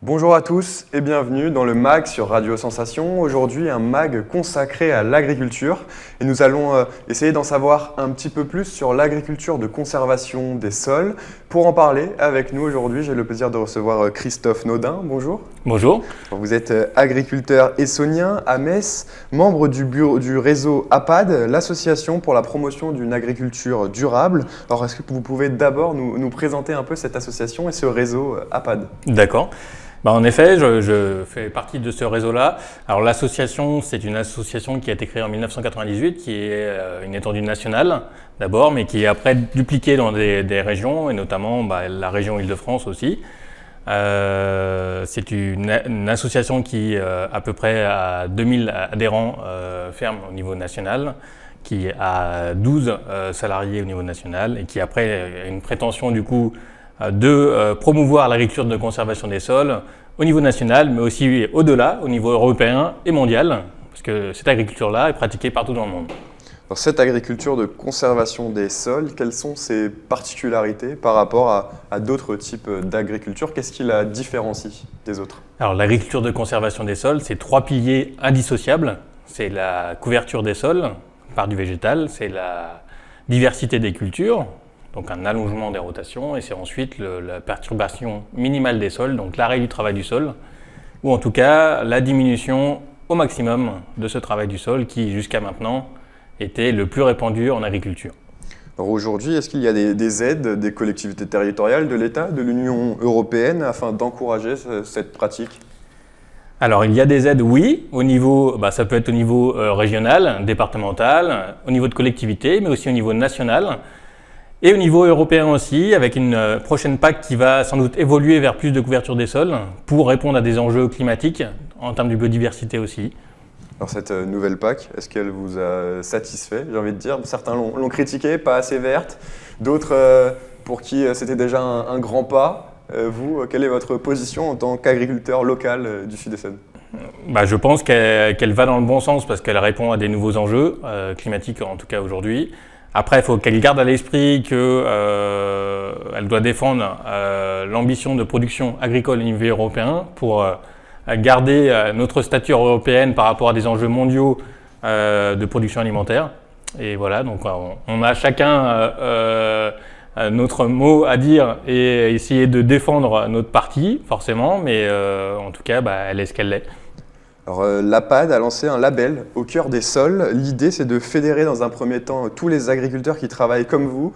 Bonjour à tous et bienvenue dans le MAG sur Radio Sensation. Aujourd'hui, un MAG consacré à l'agriculture et nous allons essayer d'en savoir un petit peu plus sur l'agriculture de conservation des sols. Pour en parler avec nous aujourd'hui, j'ai le plaisir de recevoir Christophe Naudin. Bonjour. Bonjour. Vous êtes agriculteur essonien à Metz, membre du réseau APAD, l'association pour la promotion d'une agriculture durable. Alors, est-ce que vous pouvez d'abord nous présenter un peu cette association et ce réseau APAD ? D'accord. En effet, je fais partie de ce réseau-là. Alors l'association, c'est une association qui a été créée en 1998, qui est une étendue nationale d'abord, mais qui est après dupliquée dans des régions, et notamment la région Île-de-France aussi. C'est une association qui à peu près a 2000 adhérents fermes au niveau national, qui a 12 salariés au niveau national et qui après a une prétention du coup de promouvoir l'agriculture de conservation des sols au niveau national, mais aussi au-delà, au niveau européen et mondial, parce que cette agriculture-là est pratiquée partout dans le monde. Alors, cette agriculture de conservation des sols, quelles sont ses particularités par rapport à d'autres types d'agriculture? Qu'est-ce qui la différencie des autres? Alors, l'agriculture de conservation des sols, c'est 3 piliers indissociables. C'est la couverture des sols par du végétal, c'est la diversité des cultures, donc un allongement des rotations, et c'est ensuite la perturbation minimale des sols, donc l'arrêt du travail du sol, ou en tout cas la diminution au maximum de ce travail du sol qui jusqu'à maintenant était le plus répandu en agriculture. Alors aujourd'hui, est-ce qu'il y a des aides des collectivités territoriales, de l'État, de l'Union européenne afin d'encourager cette pratique ? Alors il y a des aides, oui, au niveau, ça peut être au niveau régional, départemental, au niveau de collectivité, mais aussi au niveau national. Et au niveau européen aussi, avec une prochaine PAC qui va sans doute évoluer vers plus de couverture des sols pour répondre à des enjeux climatiques, en termes de biodiversité aussi. Alors cette nouvelle PAC, est-ce qu'elle vous a satisfait, j'ai envie de dire? Certains l'ont critiquée, pas assez verte, d'autres pour qui c'était déjà un grand pas. Vous, quelle est votre position en tant qu'agriculteur local du Sud-Essonne? Je pense qu'elle va dans le bon sens parce qu'elle répond à des nouveaux enjeux climatiques, en tout cas aujourd'hui. Après, il faut qu'elle garde à l'esprit qu'elle doit défendre l'ambition de production agricole au niveau européen pour garder notre stature européenne par rapport à des enjeux mondiaux de production alimentaire. Et voilà, donc on a chacun notre mot à dire et essayer de défendre notre parti, forcément, mais en tout cas, elle est ce qu'elle est. Alors, l'APAD a lancé un label au cœur des sols. L'idée, c'est de fédérer dans un premier temps tous les agriculteurs qui travaillent comme vous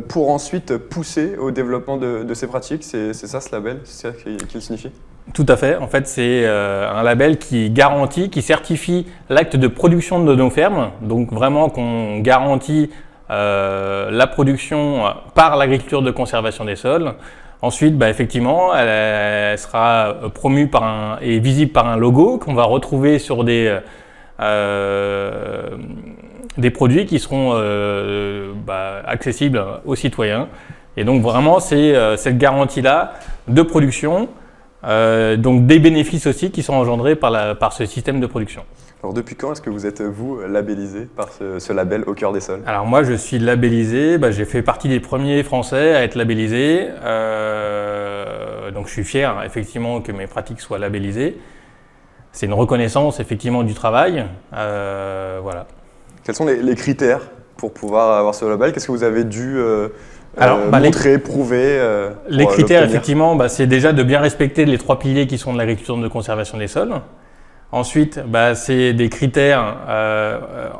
pour ensuite pousser au développement de ces pratiques. C'est ça ce label? C'est ça qu'il signifie? Tout à fait. En fait, c'est un label qui garantit, qui certifie l'acte de production de nos fermes. Donc vraiment qu'on garantit la production par l'agriculture de conservation des sols. Ensuite, effectivement, elle sera promue et visible par un logo qu'on va retrouver sur des produits qui seront accessibles aux citoyens. Et donc vraiment, c'est cette garantie-là de production, donc des bénéfices aussi qui sont engendrés par ce système de production. Alors depuis quand est-ce que vous êtes, vous, labellisé par ce label au cœur des sols? Alors moi, je suis labellisé, j'ai fait partie des premiers Français à être labellisés. Donc je suis fier, effectivement, que mes pratiques soient labellisées. C'est une reconnaissance, effectivement, du travail. Voilà. Quels sont les critères pour pouvoir avoir ce label? Qu'est-ce que vous avez dû montrer, prouver Les critères, effectivement, c'est déjà de bien respecter les 3 piliers qui sont de l'agriculture de conservation des sols. Ensuite, c'est des critères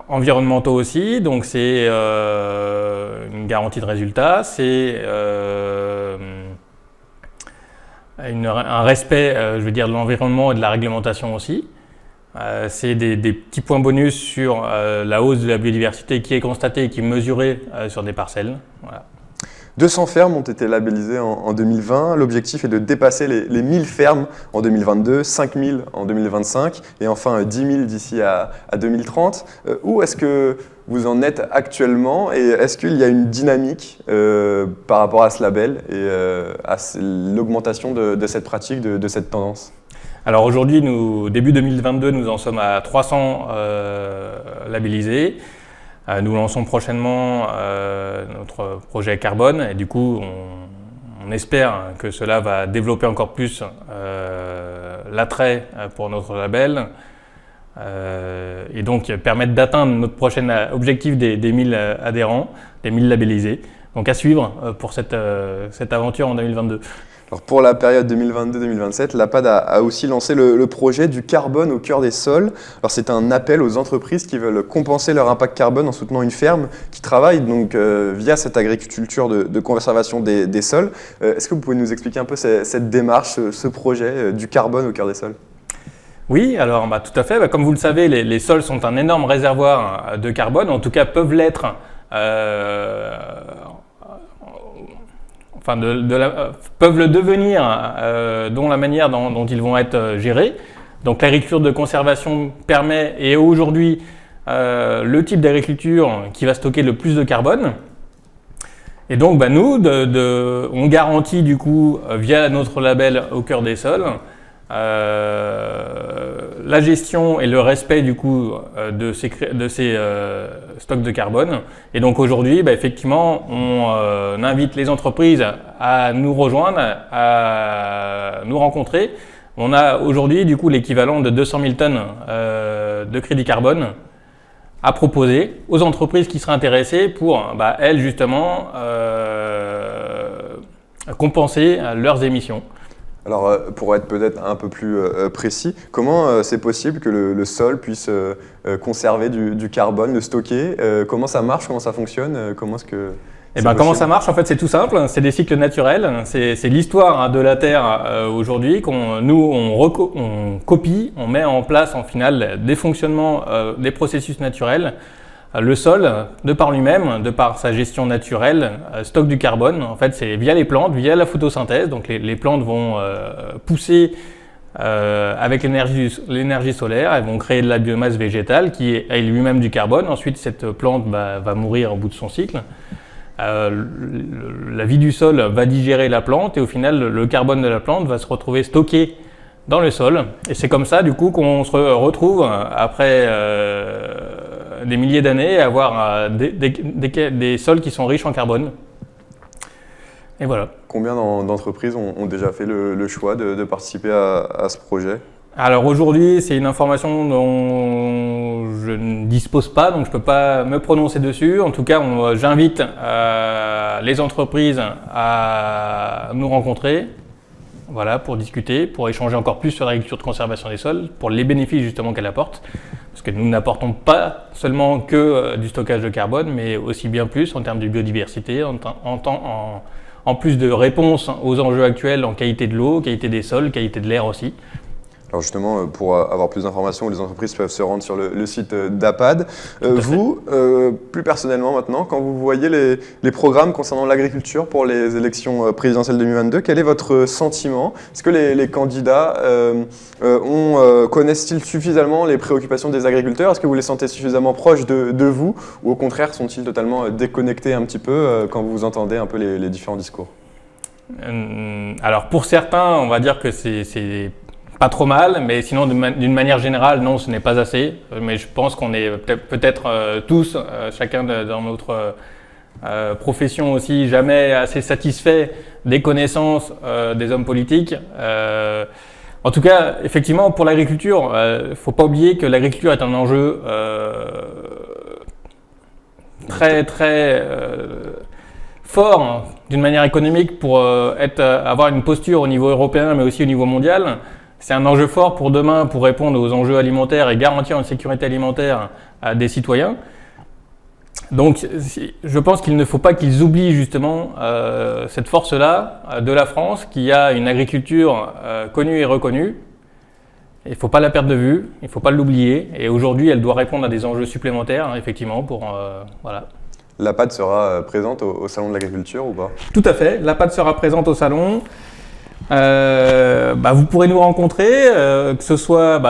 environnementaux aussi, donc c'est une garantie de résultat, c'est un respect, de l'environnement et de la réglementation aussi. C'est des petits points bonus sur la hausse de la biodiversité qui est constatée et qui est mesurée sur des parcelles. Voilà. 200 fermes ont été labellisées en 2020. L'objectif est de dépasser les 1000 fermes en 2022, 5000 en 2025 et enfin 10 000 d'ici à 2030. Où est-ce que vous en êtes actuellement et est-ce qu'il y a une dynamique par rapport à ce label et à l'augmentation de cette pratique, de cette tendance? Alors aujourd'hui, début 2022, nous en sommes à 300 labellisés. Nous lançons prochainement notre projet carbone et du coup on espère que cela va développer encore plus l'attrait pour notre label et donc permettre d'atteindre notre prochain objectif des 1000 adhérents, des 1000 labellisés. Donc à suivre pour cette aventure en 2022. Alors pour la période 2022-2027, l'APAD a aussi lancé le projet du carbone au cœur des sols. Alors c'est un appel aux entreprises qui veulent compenser leur impact carbone en soutenant une ferme qui travaille donc via cette agriculture de conservation des sols. Est-ce que vous pouvez nous expliquer un peu cette démarche, ce projet du carbone au cœur des sols ? Oui, alors tout à fait. Comme vous le savez, les sols sont un énorme réservoir de carbone, en tout cas peuvent l'être. Peuvent le devenir, dont la manière dont ils vont être gérés. Donc l'agriculture de conservation permet, et aujourd'hui, le type d'agriculture qui va stocker le plus de carbone. Et donc nous, on garantit du coup, via notre label Au cœur des sols, la gestion et le respect du coup de ces stocks de carbone. Et donc aujourd'hui, effectivement, on invite les entreprises à nous rejoindre, à nous rencontrer. On a aujourd'hui du coup l'équivalent de 200 000 tonnes de crédit carbone à proposer aux entreprises qui seraient intéressées pour elles justement compenser leurs émissions. Alors, pour être peut-être un peu plus précis, comment c'est possible que le sol puisse conserver du carbone, le stocker ? Comment ça marche ? Comment ça fonctionne ? Comment est-ce que comment ça marche ? En fait, c'est tout simple. C'est des cycles naturels. C'est l'histoire de la Terre aujourd'hui on copie, on met en place en finale des fonctionnements, des processus naturels. Le sol, de par lui-même, de par sa gestion naturelle, stocke du carbone. En fait, c'est via les plantes, via la photosynthèse. Donc les plantes vont pousser avec l'énergie solaire. Elles vont créer de la biomasse végétale qui est lui-même du carbone. Ensuite, cette plante va mourir au bout de son cycle. La vie du sol va digérer la plante et au final, le carbone de la plante va se retrouver stocké dans le sol. Et c'est comme ça, du coup, qu'on se retrouve après des milliers d'années à avoir des sols qui sont riches en carbone. Et voilà. Combien d'entreprises ont déjà fait le choix de participer à ce projet ? Alors aujourd'hui, c'est une information dont je ne dispose pas, donc je ne peux pas me prononcer dessus. En tout cas, j'invite les entreprises à nous rencontrer. Voilà, pour discuter, pour échanger encore plus sur l'agriculture de conservation des sols, pour les bénéfices justement qu'elle apporte. Parce que nous n'apportons pas seulement que du stockage de carbone, mais aussi bien plus en termes de biodiversité, en plus de réponse aux enjeux actuels en qualité de l'eau, qualité des sols, qualité de l'air aussi. Alors justement, pour avoir plus d'informations, les entreprises peuvent se rendre sur le site d'APAD. Vous, plus personnellement maintenant, quand vous voyez les programmes concernant l'agriculture pour les élections présidentielles 2022, quel est votre sentiment ? Est-ce que les candidats connaissent-ils suffisamment les préoccupations des agriculteurs ? Est-ce que vous les sentez suffisamment proches de vous ? Ou au contraire, sont-ils totalement déconnectés un petit peu quand vous entendez un peu les différents discours ? Alors pour certains, on va dire que c'est pas trop mal, mais sinon d'une manière générale, non, ce n'est pas assez. Mais je pense qu'on est peut-être tous, chacun dans notre profession aussi, jamais assez satisfait des connaissances des hommes politiques. En tout cas, effectivement, pour l'agriculture, il ne faut pas oublier que l'agriculture est un enjeu très fort d'une manière économique pour avoir une posture au niveau européen, mais aussi au niveau mondial. C'est un enjeu fort pour demain pour répondre aux enjeux alimentaires et garantir une sécurité alimentaire à des citoyens. Donc je pense qu'il ne faut pas qu'ils oublient justement cette force-là de la France qui a une agriculture connue et reconnue. Il ne faut pas la perdre de vue, il ne faut pas l'oublier. Et aujourd'hui, elle doit répondre à des enjeux supplémentaires, effectivement, pour voilà. L'APAD sera présente au Salon de l'Agriculture ou pas ? Tout à fait, l'APAD sera présente au Salon. Vous pourrez nous rencontrer, que ce soit,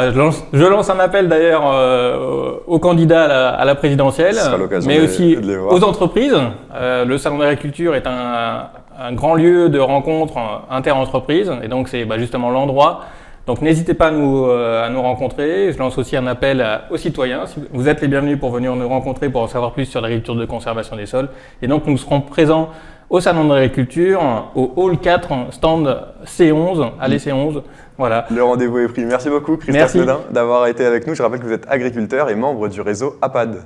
je lance un appel d'ailleurs aux candidats à la présidentielle, mais aussi aux entreprises. Le Salon de l'Agriculture est un grand lieu de rencontre inter-entreprises et donc c'est justement l'endroit Donc n'hésitez pas à nous rencontrer. Je lance aussi un appel aux citoyens. Vous êtes les bienvenus pour venir nous rencontrer pour en savoir plus sur l'agriculture de conservation des sols. Et donc nous serons présents au Salon de l'Agriculture, au Hall 4, stand C11, allez C11. Voilà. Le rendez-vous est pris. Merci beaucoup Christophe Nodin d'avoir été avec nous. Je rappelle que vous êtes agriculteur et membre du réseau APAD.